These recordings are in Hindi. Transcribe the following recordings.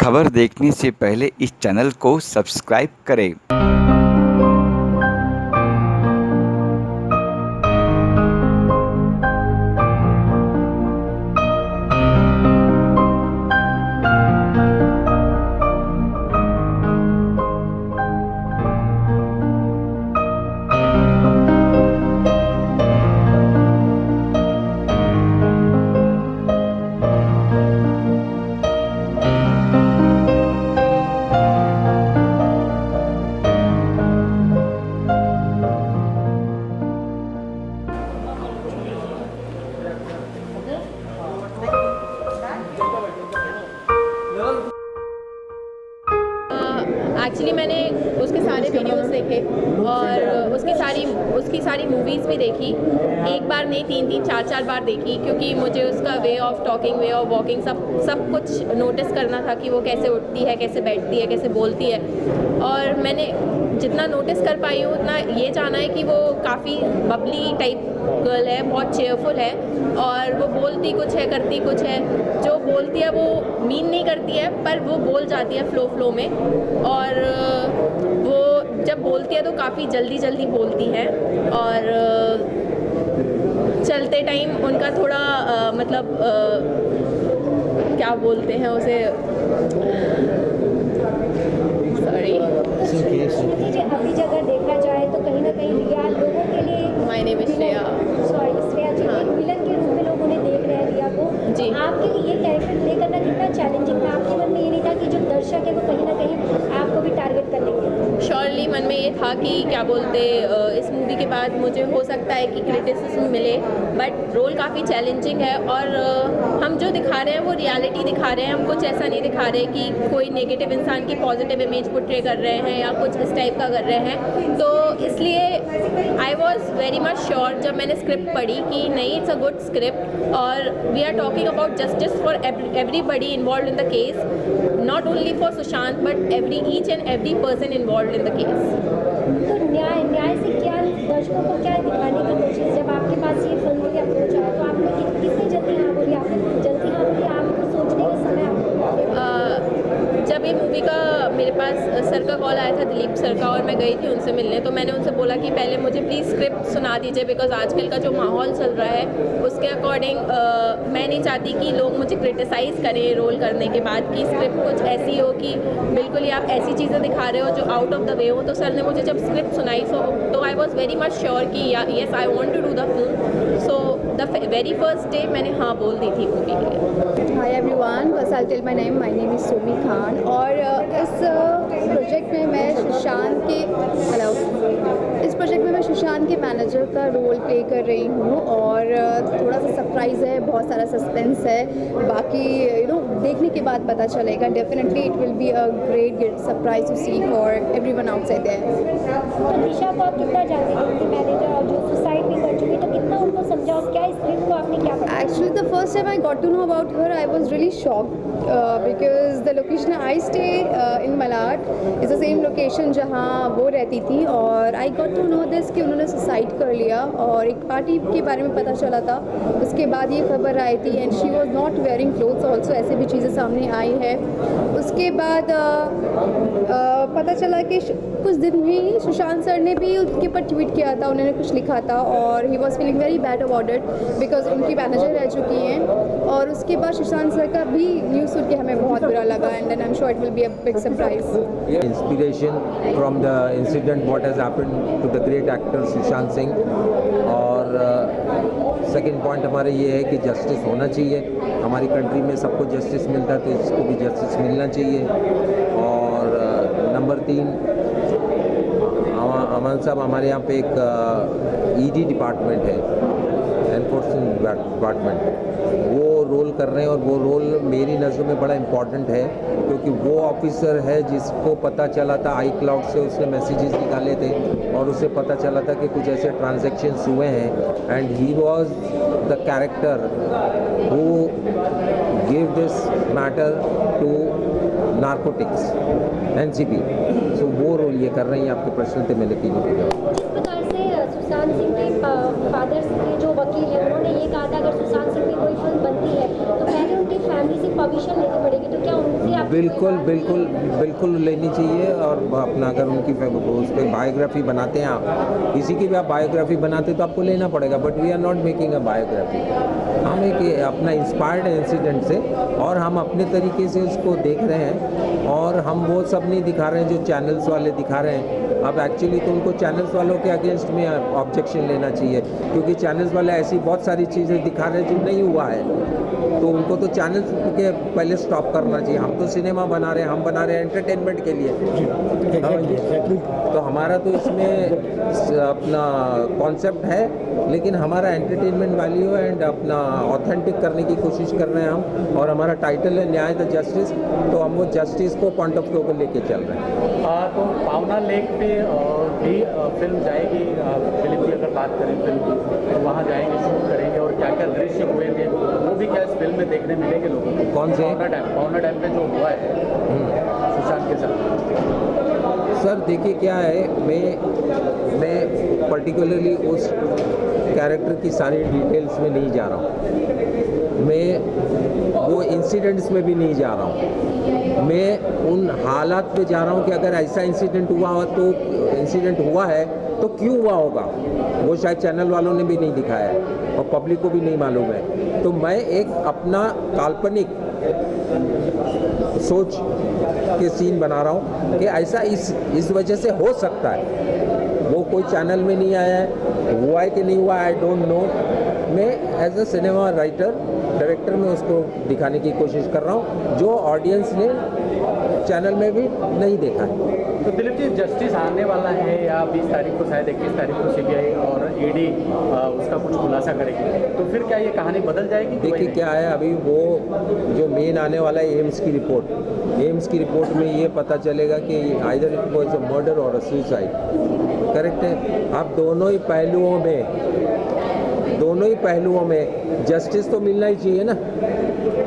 खबर देखने से पहले इस चैनल को सब्सक्राइब करें। एक्चुअली मैंने उसके सारे वीडियोस देखे और उसकी सारी मूवीज़ भी देखी। एक बार नहीं, 3 4 बार देखी, क्योंकि मुझे उसका way of talking, way of walking सब कुछ नोटिस करना था कि वो कैसे उठती है, कैसे बैठती है, कैसे बोलती है। और मैंने जितना नोटिस कर पाई हूँ उतना ये जाना है कि वो काफ़ी बबली टाइप गर्ल है, बहुत चेयरफुल है और वो बोलती कुछ है, करती कुछ है। जो बोलती है वो मीन नहीं करती है, पर वो बोल जाती है फ्लो में। और वो जब बोलती है तो काफ़ी जल्दी बोलती है। और चलते टाइम उनका थोड़ा मतलब क्या बोलते हैं उसे, सॉरी, अभी अगर देखा जाए तो कहीं ना कहीं रिया लोगों के लिए, my name is Shreya. Sorry Shreya ji, हाँ। विलन के रूप में लोग उन्हें देख रहे हैं रिया को। जी। आपके लिए ये कैरेक्टर प्ले करना कितना चैलेंजिंग था? आपके मन में ये नहीं था कि जो दर्शक है वो कहीं ना कहीं आपको भी टारगेट कर लेंगे? श्योरली मन में ये था कि क्या बोलते, इस मूवी के बाद मुझे हो सकता है कि क्रिटिसिज्म मिले, बट रोल काफ़ी चैलेंजिंग है। और हम जो दिखा रहे हैं वो रियलिटी दिखा रहे हैं। हम कुछ ऐसा नहीं दिखा रहे कि कोई नेगेटिव इंसान की पॉजिटिव इमेज पोर्ट्रे कर रहे हैं या कुछ इस टाइप का कर रहे हैं। तो इसलिए I was very much sure जब मैंने स्क्रिप्ट पढ़ी कि नहीं, इट्स अ गुड स्क्रिप्ट और we are talking about justice for everybody involve in the case, not only for Sushant but each and every person involve in the case. तो न्याय से क्या दर्शकों को क्या दिखाने की कोशिश, जब आपके पास ये फिल्म की अप्रोच आया तो आपने कितनी जल्दी हाँ बोली? आपने जल्दी हाँ बोली? आपको सोचने का समय जब ये मूवी का मेरे पास सर का कॉल आया था, दिलीप सर का, और मैं गई थी उनसे मिलने, तो मैंने उनसे बोला कि पहले मुझे प्लीज़ स्क्रिप्ट सुना दीजिए, बिकॉज आजकल का जो माहौल चल रहा है उसके अकॉर्डिंग मैं नहीं चाहती कि लोग मुझे क्रिटिसाइज़ करें रोल करने के बाद, कि स्क्रिप्ट कुछ ऐसी हो कि बिल्कुल ही आप ऐसी चीज़ें दिखा रहे हो जो आउट ऑफ द वे हो। तो सर ने मुझे जब स्क्रिप्ट सुनाई तो I was very much sure कि yes I want to do the film. So the very first day मैंने हाँ बोल दी थी मूवी के लिए। हाय एवरीवन, बस I tell my name is Somi Khan. और इस प्रोजेक्ट में मैं सुशांत के मैनेजर का रोल प्ले कर रही हूँ। और थोड़ा सा सरप्राइज़ है, बहुत सारा सस्पेंस है, बाकी देखने के बाद पता चलेगा। Definitely it will be a great surprise to see for everyone outside there. तो निशा को आप कितना जानते हैं, उनके मैनेजर, और जो सुसाइड भी कर चुकी, तो कितना उनको समझा और क्या स्क्रिप्ट को आपने क्या पढ़ा? Actually, the first time I got to know about her, I was really shocked because the location I stay in Malad is the same location जहाँ वो रहती थी। और I got to know this कि उन्होंने सुसाइड कर लिया और एक पार्टी के बारे में पता चला था। उसके बाद ये खबर आई थी and she was not wearing clothes also, ऐसे भी चीज़ें सामने आई है। उसके बाद पता चला कि कुछ दिन में ही सुशांत सर ने भी उनके ऊपर ट्वीट किया था, उन्होंने कुछ लिखा था और he was feeling very bad about it because उनकी मैनेजर रह चुकी हैं। और उसके बाद सुशांत सर का भी न्यूज़ सुन के हमें बहुत बुरा लगा and then I am sure it will be a big surprise. Inspiration from the incident what has happened to the great actor Sushant Singh. और सेकंड पॉइंट हमारे ये है कि जस्टिस होना चाहिए। हमारी कंट्री में सबको जस्टिस मिलता है तो इसको भी जस्टिस मिलना चाहिए। और नंबर 3, अमन साहब हमारे यहाँ पे एक ईडी डिपार्टमेंट है, एनफोर्समेंट डिपार्टमेंट, वो रोल कर रहे हैं और वो रोल मेरी नज़रों में बड़ा इम्पॉर्टेंट है क्योंकि वो ऑफिसर है जिसको पता चला था आई क्लाउड से उसने मैसेजेस निकाले थे और उसे पता चला था कि कुछ ऐसे ट्रांजैक्शंस हुए हैं and he was the character who give this matter to narcotics NCB. So वो रोल ये कर रही हैं। आपके प्रश्न थे मैंने तीनों के जवाब। जिस प्रकार से सुशांत सिंह के फादर के जो वकील हैं उन्होंने ये कहा था अगर सुशांत सिंह की कोई फिल्म बनती है तो पहले उनकी फैमिली से ऑडिशन लेनी पड़ेगी, तो क्या उनसे आप बिल्कुल बिल्कुल बिल्कुल लेनी चाहिए। और अपना अगर उनकी उस पर बायोग्राफी बनाते हैं, आप किसी की भी आप बायोग्राफी बनाते तो आपको लेना पड़ेगा, but we are not making a biography. हम एक अपना इंस्पायर्ड इंसिडेंट से और हम अपने तरीके से उसको देख रहे हैं, और हम वो सब नहीं दिखा रहे हैं जो चैनल्स वाले दिखा रहे हैं। अब एक्चुअली तो उनको चैनल्स वालों के अगेंस्ट में ऑब्जेक्शन लेना चाहिए, क्योंकि चैनल्स वाले ऐसी बहुत सारी चीज़ें दिखा रहे हैं जो नहीं हुआ है, तो उनको तो चैनल्स के पहले स्टॉप करना चाहिए। हम तो सिनेमा बना रहे हैं, हम बना रहे हैं एंटरटेनमेंट के लिए। तो हमारा तो इसमें अपना कॉन्सेप्ट है, लेकिन हमारा एंटरटेनमेंट वैल्यू है एंड अपना ऑथेंटिक करने की कोशिश कर रहे हैं हम। और हमारा टाइटल है न्याय द जस्टिस, तो हम वो जस्टिस को पॉइंट ऑफ व्यू को लेके चल रहे हैं। तो पावना लेक पे भी फिल्म जाएगी, फिल्म की अगर बात करें फिल्म की, तो वहाँ जाएंगे, शूट करेंगे, और क्या क्या दृश्य हुए थे वो भी क्या इस फिल्म में देखने मिलेंगे लोगों को? कौन से? पावना डैम पे जो हुआ है सुशांत के साथ। सर देखिए क्या है, मैं पर्टिकुलरली उस कैरेक्टर की सारी डिटेल्स में नहीं जा रहा हूँ, मैं वो इंसिडेंट्स में भी नहीं जा रहा हूँ, मैं उन हालात पे जा रहा हूँ कि अगर ऐसा इंसिडेंट हुआ है तो क्यों हुआ होगा, वो शायद चैनल वालों ने भी नहीं दिखाया है और पब्लिक को भी नहीं मालूम है। तो मैं एक अपना काल्पनिक सोच के सीन बना रहा हूँ कि ऐसा इस वजह से हो सकता है। वो कोई चैनल में नहीं आया है, हुआ है कि नहीं हुआ आई डोंट नो। मैं as a cinema writer director में उसको दिखाने की कोशिश कर रहा हूँ जो ऑडियंस ने चैनल में भी नहीं देखा है। तो दिलीप जी, जस्टिस आने वाला है या 20 तारीख को, शायद 21 तारीख को सीबीआई और ईडी उसका कुछ खुलासा करेगी, तो फिर क्या ये कहानी बदल जाएगी? देखिए क्या है, अभी वो जो मेन आने वाला है एम्स की रिपोर्ट में ये पता चलेगा कि either it was a murder और अ सुसाइड। करेक्ट है। अब दोनों ही पहलुओं में जस्टिस तो मिलना ही चाहिए ना।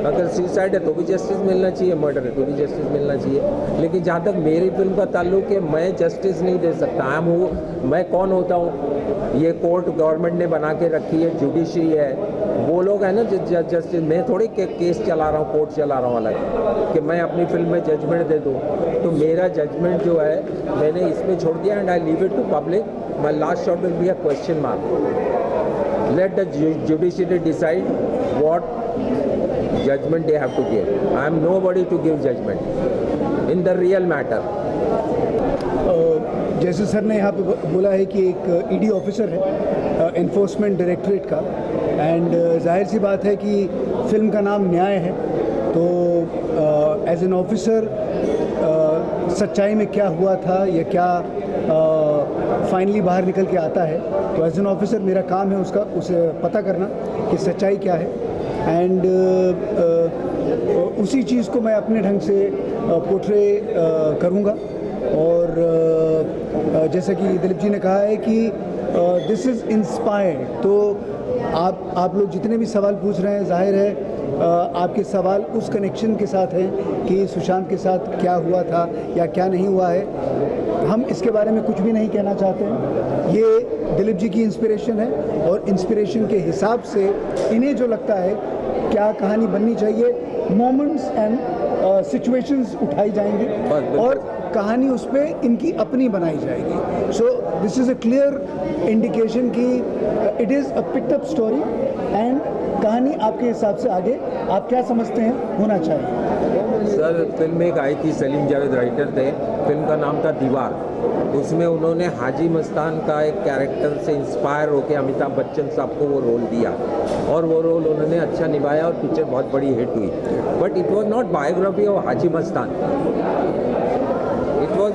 अगर सुसाइड है तो भी जस्टिस मिलना चाहिए, मर्डर है तो भी जस्टिस मिलना चाहिए। लेकिन जहाँ तक मेरी फिल्म का ताल्लुक है, मैं जस्टिस नहीं दे सकता। मैं कौन होता हूँ? ये कोर्ट गवर्नमेंट ने बना के रखी है, जुडिशरी है, वो लोग है ना जस्टिस। मैं थोड़ी केस चला रहा हूँ, कोर्ट चला रहा हूँ अलग कि मैं अपनी फिल्म में जजमेंट दे दूँ। तो मेरा जजमेंट जो है मैंने इसमें छोड़ दिया and I leave it to public. My last shot will be a question mark. Let the judiciary decide what judgment they have to give. I am nobody to give judgment in the real matter. जैसे सर ने यहाँ पे बोला है कि एक ईडी ऑफिसर है एनफोर्समेंट डायरेक्टरेट का, एंड जाहिर सी बात है कि फिल्म का नाम न्याय है, तो एज एन ऑफिसर सच्चाई में क्या हुआ था या क्या फाइनली बाहर निकल के आता है, तो एज एन ऑफिसर मेरा काम है उसे पता करना कि सच्चाई क्या है, एंड उसी चीज़ को मैं अपने ढंग से पोर्ट्रे करूँगा। और जैसा कि दिलीप जी ने कहा है कि दिस इज़ इंस्पायर्ड, तो आप लोग जितने भी सवाल पूछ रहे हैं, जाहिर है आपके सवाल उस कनेक्शन के साथ हैं कि सुशांत के साथ क्या हुआ था या क्या नहीं हुआ है। हम इसके बारे में कुछ भी नहीं कहना चाहते हैं। ये दिलीप जी की इंस्पिरेशन है और इंस्पिरेशन के हिसाब से इन्हें जो लगता है क्या कहानी बननी चाहिए, मोमेंट्स एंड सिचुएशंस उठाई जाएंगी और कहानी उस पर इनकी अपनी बनाई जाएगी। So this is a clear indication कि it is a picked up story and कहानी आपके हिसाब से आगे आप क्या समझते हैं होना चाहिए। सर फिल्म एक आई थी, सलीम जावेद राइटर थे, फिल्म का नाम था दीवार। उसमें उन्होंने हाजी मस्तान का एक कैरेक्टर से इंस्पायर होकर अमिताभ बच्चन साहब को वो रोल दिया और वो रोल उन्होंने अच्छा निभाया और पिक्चर बहुत बड़ी हिट हुई। But it was not biography of Haji Mastan, it was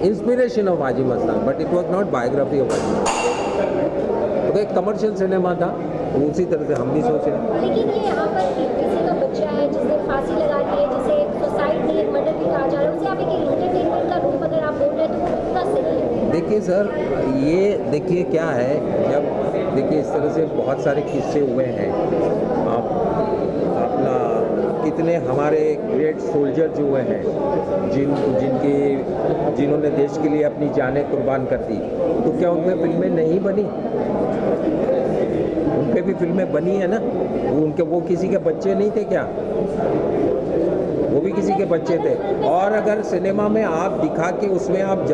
inspiration of Haji Mastan, but it was not biography of Haji Mastan. तो एक कमर्शियल सिनेमा था, उसी तरह से हम भी सोच रहे हैं। लेकिन ये यहाँ पर किसी का बच्चा है जिसे फांसी लगा दी है, जिसे सुसाइड नहीं मर्डर भी कहा जा रहा है, उसे आप एक एंटरटेनमेंट का रूप अगर आप बोल रहे हैं तो वो कितना सही है? देखिए सर, ये देखिए क्या है, जब देखिए इस तरह से बहुत सारे किस्से हुए हैं। आप अपना कितने हमारे ग्रेट सोल्जर जो हुए हैं जिन्होंने देश के लिए अपनी जानें कुर्बान कर दी, तो क्या उनमें फिल्में नहीं बनी? पे भी फिल्में बनी है ना, वो किसी के बच्चे नहीं थे क्या? वो भी किसी के बच्चे थे। और अगर सिनेमा में आप दिखा के उसमें आप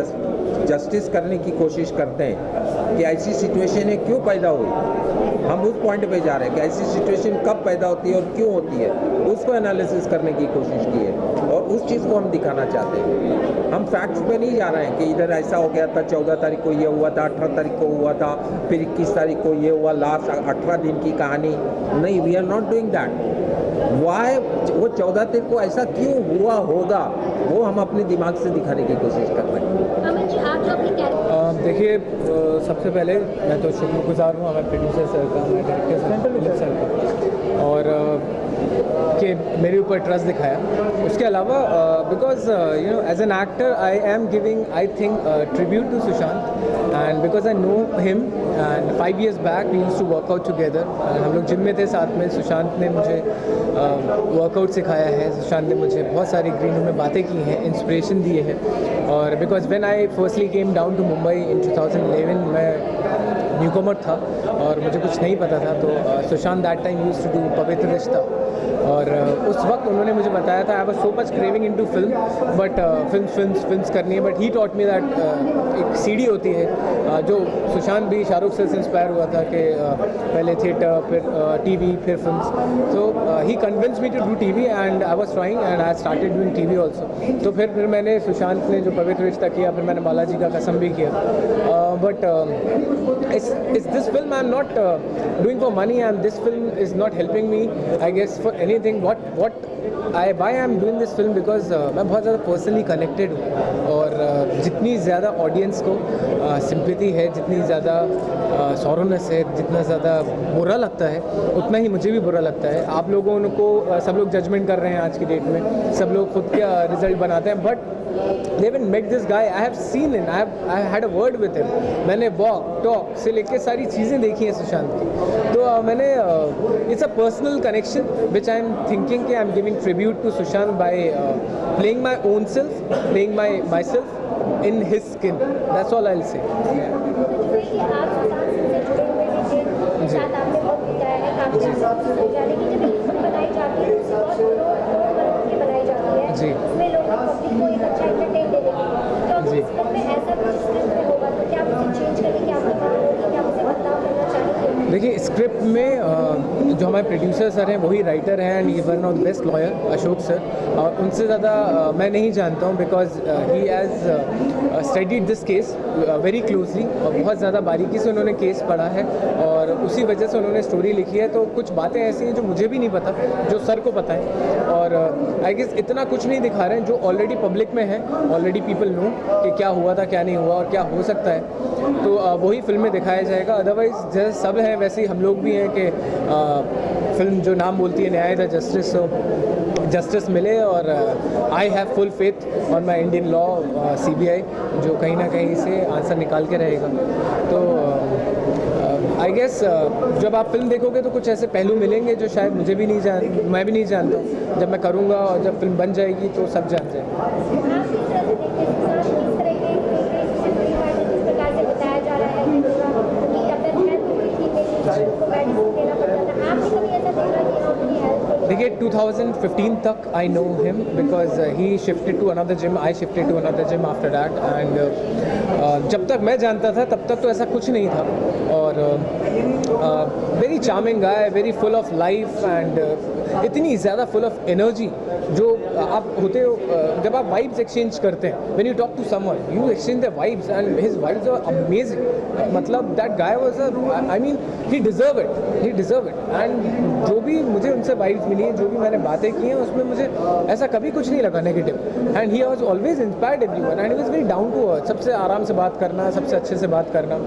जस्टिस करने की कोशिश करते हैं कि ऐसी सिचुएशन है क्यों पैदा हुई, हम उस पॉइंट पे जा रहे हैं कि ऐसी सिचुएशन कब पैदा होती है और क्यों होती है, उसको एनालिसिस करने की कोशिश की है और उस चीज़ को हम दिखाना चाहते हैं। हम फैक्ट्स पे नहीं जा रहे हैं कि इधर ऐसा हो गया था, 14 तारीख को ये हुआ था, 18 तारीख को हुआ था, फिर 21 तारीख को ये हुआ, लास्ट 18 दिन की कहानी नहीं। We are not doing that. Why वो 14 तारीख को ऐसा क्यों हुआ होगा, वो हम अपने दिमाग से दिखाने की कोशिश कर रहे हैं। अमन जी, आप जो अपनी देखिए, सबसे पहले मैं तो शुक्रगुजार हूँ हमारे प्रोड्यूसर सर का, हमारे डायरेक्टर सर का, और कि मेरे ऊपर ट्रस्ट दिखाया। उसके अलावा because you know as an actor I am giving I think tribute to Sushant, and because I know him and 5 years back we used to work out together. हम लोग जिम में थे साथ में। सुशांत ने मुझे वर्कआउट सिखाया है, सुशांत ने मुझे बहुत सारी ग्रीन रूम में बातें की हैं, इंस्पिरेशन दिए हैं। और because when I firstly came down to Mumbai in 2011, मैं न्यूकमर था और मुझे कुछ नहीं पता था, तो Sushant that time used to do Pavitra Rishta, और उस वक्त उन्होंने मुझे बताया था I was so much craving into film, but films करनी है, but he taught me that एक सीडी होती है, जो सुशांत भी शाहरुख से इंस्पायर हुआ था कि पहले थिएटर, फिर टीवी, फिर films. So he convince me to do TV and I was trying and I started doing TV also. तो फिर मैंने सुशांत ने जो पवित्र रिश्ता किया, फिर मैंने बालाजी का कसम भी किया, बट इस this film I am not doing for money, and this film is not helping me I guess for anything. Why I am doing this film because मैं बहुत ज़्यादा पर्सनली कनेक्टेड हूँ, और जितनी ज़्यादा ऑडियंस को सिंपैथी है, जितनी ज़्यादा सॉरोनेस है, जितना ज़्यादा बुरा लगता है, उतना ही मुझे भी बुरा लगता है। आप लोगों को सब लोग जजमेंट कर रहे हैं आज की डेट में, सब लोग खुद का रिजल्ट बनाते हैं, but they haven't met this guy. I have seen him, I had a word with him. मैंने walk talk से लेके सारी चीज़ें देखी हैं सुशांत की, तो मैंने it's a personal connection which I am thinking कि I am giving tribute to Sushant by playing my own self, playing myself in his skin. That's all I'll say. आप सुशांत सिंह से जुड़े हुए हैं, साथ आपने वक्त बिताया है, काफ़ी जाने की जब एक फिल्म बनाई जाती है तो उसे बहुत लोग के बनाई जाती है, जी। उसमें लोग पब्लिक को एक अच्छा एंटरटेन देने के लिए, तो अगर जी। इस फिल्म में ऐसा कुछ स्क्रिप्ट में होगा तो क्या आप उसे चेंज करने की आपकी बात होगी, क्या उसे बदलाव करना चाहेंगे? देखिए, स्क्रिप्ट में जो हमारे प्रोड्यूसर सर हैं वही राइटर हैं, and he one of the best lawyer Ashok sir, और उनसे ज़्यादा मैं नहीं जानता हूँ, because he has studied this case very closely, और बहुत ज़्यादा बारीकी से उन्होंने केस पढ़ा है, और उसी वजह से उन्होंने स्टोरी लिखी है। तो कुछ बातें ऐसी हैं जो मुझे भी नहीं पता, जो सर को पता है, और आई गेस इतना कुछ नहीं दिखा रहे हैं जो ऑलरेडी पब्लिक में है, ऑलरेडी पीपल नो कि क्या हुआ था, क्या नहीं हुआ और क्या हो सकता है, तो वही फिल्म में दिखाया जाएगा। अदरवाइज जैसे सब हैं वैसे ही हम लोग भी हैं कि फिल्म जो नाम बोलती है न्याय द जस्टिस, जस्टिस मिले, और I have full faith on my Indian law CBI, जो कहीं ना कहीं से आंसर निकाल के रहेगा। तो आई गेस जब आप फिल्म देखोगे तो कुछ ऐसे पहलू मिलेंगे जो शायद मैं भी नहीं जानता हूँ। जब मैं करूँगा और जब फिल्म बन जाएगी तो सब जान जाएंगे। आप किस तरह से देखते हैं सुशांत, किस तरह के परिवार में जिस प्रकार से बताया जा रहा है कि अगर हेल्थ हुई थी मेरी उनको मेडिसिन देना पड़ता था, आपने कभी ऐसा देखा कि हाँ उनकी हेल्थ? देखिए, 2015 तक I know him because he shifted to another gym, I shifted to another gym after that, and जब तक मैं जानता था तब तक तो ऐसा कुछ नहीं था, और very charming guy, very full of life, and इतनी ज़्यादा फुल ऑफ एनर्जी जो आप होते हो जब आप वाइब्स एक्सचेंज करते हैं, when you talk to someone you exchange the vibes, and his vibes are amazing. मतलब that guy was I mean he deserve it, and जो भी मुझे उनसे वाइब्स मिली हैं, जो भी मैंने बातें की हैं, उसमें मुझे ऐसा कभी कुछ नहीं लगा negative, and he was always inspired everyone, and he was very down to earth, सबसे आराम से बात करना, सबसे अच्छे से बात करना।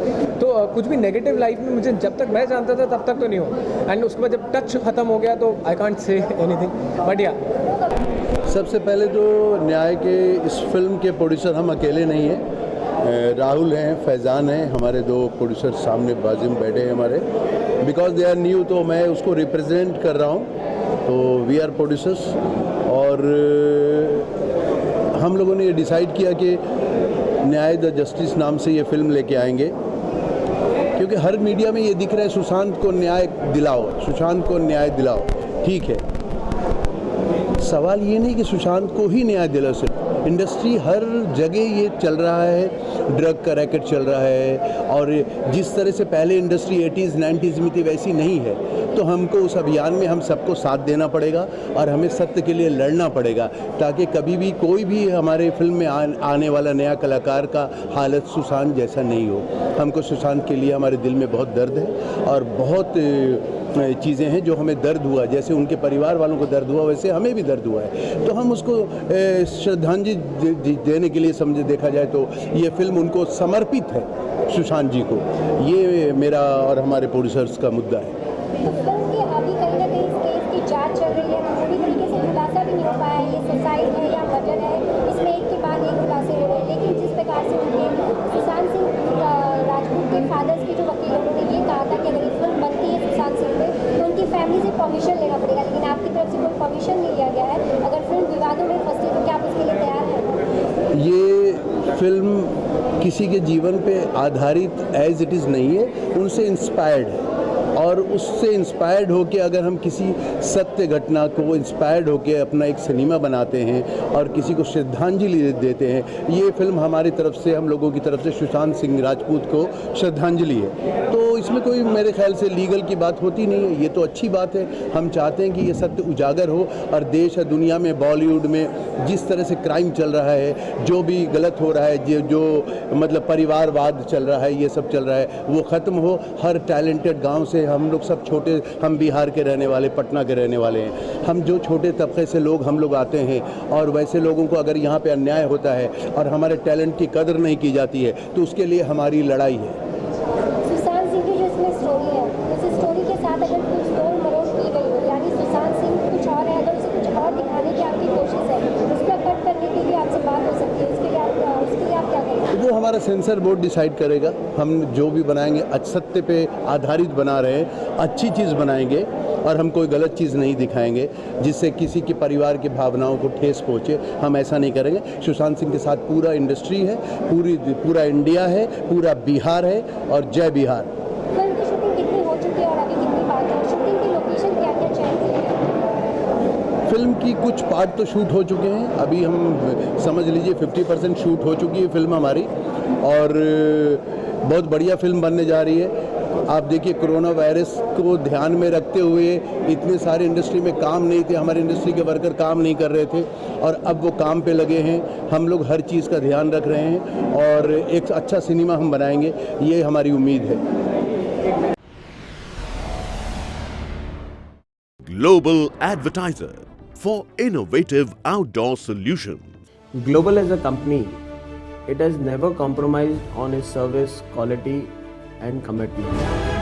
तो कुछ भी नेगेटिव लाइफ में मुझे जब तक मैं जानता था तब तक तो नहीं हुआ, एंड उसके बाद जब टच ख़त्म हो गया तो I can't say anything, but या सबसे पहले तो न्याय के इस फिल्म के प्रोड्यूसर हम अकेले नहीं हैं, राहुल हैं, फैज़ान हैं, हमारे 2 प्रोड्यूसर सामने बाजू में बैठे हैं हमारे, बिकॉज दे आर न्यू, तो मैं उसको रिप्रेजेंट कर रहा हूँ, तो वी आर प्रोड्यूसर्स, और हम लोगों ने ये डिसाइड किया कि न्याय द जस्टिस नाम से ये फिल्म लेके आएंगे, क्योंकि हर मीडिया में ये दिख रहा है सुशांत को न्याय दिलाओ, सुशांत को न्याय दिलाओ। ठीक है, सवाल ये नहीं कि सुशांत को ही न्याय दिलाओ, सिर्फ इंडस्ट्री हर जगह ये चल रहा है, ड्रग का रैकेट चल रहा है, और जिस तरह से पहले इंडस्ट्री 80s 90s में थी वैसी नहीं है। तो हमको उस अभियान में हम सबको साथ देना पड़ेगा और हमें सत्य के लिए लड़ना पड़ेगा, ताकि कभी भी कोई भी हमारे फिल्म में आने वाला नया कलाकार का हालत सुशांत जैसा नहीं हो। हमको सुशांत के लिए हमारे दिल में बहुत दर्द है और बहुत चीज़ें हैं जो हमें दर्द हुआ, जैसे उनके परिवार वालों को दर्द हुआ वैसे हमें भी दर्द हुआ है। तो हम उसको श्रद्धांजलि देने के लिए समझे, देखा जाए तो ये फिल्म उनको समर्पित है, सुशांत जी को। ये मेरा और हमारे प्रोड्यूसर्स का मुद्दा है। तो फिल्म की अभी कहीं ना कहीं इस केस की जांच चल रही है, पूरी तरीके से खुलासा भी नहीं हो पाया है, ये सुसाइड है या मर्डर है, इसमें एक के बाद एक खुलासे हो रहे हैं। लेकिन जिस प्रकार से उनके सुशांत सिंह राजपूत के फादर्स के जो वकील उन्होंने ये कहा था कि अगर ये फिल्म बनती है सुशांत सिंह पे तो उनकी फैमिली से परमिशन लेना पड़ेगा, लेकिन आपकी तरफ से कोई परमिशन नहीं लिया गया है। अगर फिल्म विवादों में फंसती तो क्या आप उसके लिए तैयार हैं? ये फिल्म किसी के जीवन पे आधारित एज इट इज़ नहीं है, उनसे इंस्पायर्ड है, और उससे इंस्पायर्ड होके अगर हम किसी सत्य घटना को इंस्पायर्ड होके अपना एक सिनेमा बनाते हैं और किसी को श्रद्धांजलि देते हैं, ये फिल्म हमारी तरफ से, हम लोगों की तरफ से सुशांत सिंह राजपूत को श्रद्धांजलि है। तो इसमें कोई मेरे ख्याल से लीगल की बात होती नहीं है, ये तो अच्छी बात है। हम चाहते हैं कि ये सत्य उजागर हो और देश और दुनिया में, बॉलीवुड में जिस तरह से क्राइम चल रहा है, जो भी गलत हो रहा है, जो मतलब परिवारवाद चल रहा है, ये सब चल रहा है, वो ख़त्म हो। हर टैलेंटेड गाँव से हम लोग सब छोटे, हम बिहार के रहने वाले, पटना के रहने वाले हैं, हम जो छोटे तबके से लोग हम लोग आते हैं, और वैसे लोगों को अगर यहाँ पे अन्याय होता है और हमारे टैलेंट की कदर नहीं की जाती है तो उसके लिए हमारी लड़ाई है। सुशांत सिंह की जो इसमें स्टोरी है, उस स्टोरी के साथ अगर कुछ तोड़ मरोड़ की गई हो, यानी सुशांत सिंह कुछ और है, अगर उसे कुछ और दिखाने की आपकी कोशिश है, उस पर कट करने के लिए आपसे बात हो सकती है, उसके लिए आप क्या करेंगे? वो हमारा सेंसर बोर्ड डिसाइड करेगा। हम जो भी बनाएंगे सत्य पे आधारित बना रहे हैं, अच्छी चीज़ बनाएंगे और हम कोई गलत चीज़ नहीं दिखाएंगे जिससे किसी के परिवार की भावनाओं को ठेस पहुँचे। हम ऐसा नहीं करेंगे। सुशांत सिंह के साथ पूरा इंडस्ट्री है, पूरा इंडिया है, पूरा बिहार है, और जय बिहार। फिल्म की शूटिंग कितनी हो चुकी है और अभी कितनी बाकी है? शूटिंग की लोकेशन क्या क्या चयन की है? फिल्म की कुछ पार्ट तो शूट हो चुके हैं, अभी हम समझ लीजिए 50% शूट हो चुकी है फिल्म हमारी, और बहुत बढ़िया फिल्म बनने जा रही है। आप देखिए, कोरोना वायरस को ध्यान में रखते हुए इतने सारे इंडस्ट्री में काम नहीं थे, हमारी इंडस्ट्री के वर्कर काम नहीं कर रहे थे, और अब वो काम पे लगे हैं। हम लोग हर चीज़ का ध्यान रख रहे हैं और एक अच्छा सिनेमा हम बनाएंगे, ये हमारी उम्मीद है। Global Advertiser for innovative outdoor solutions. Global as a company, it has never compromised on its service quality and commitment.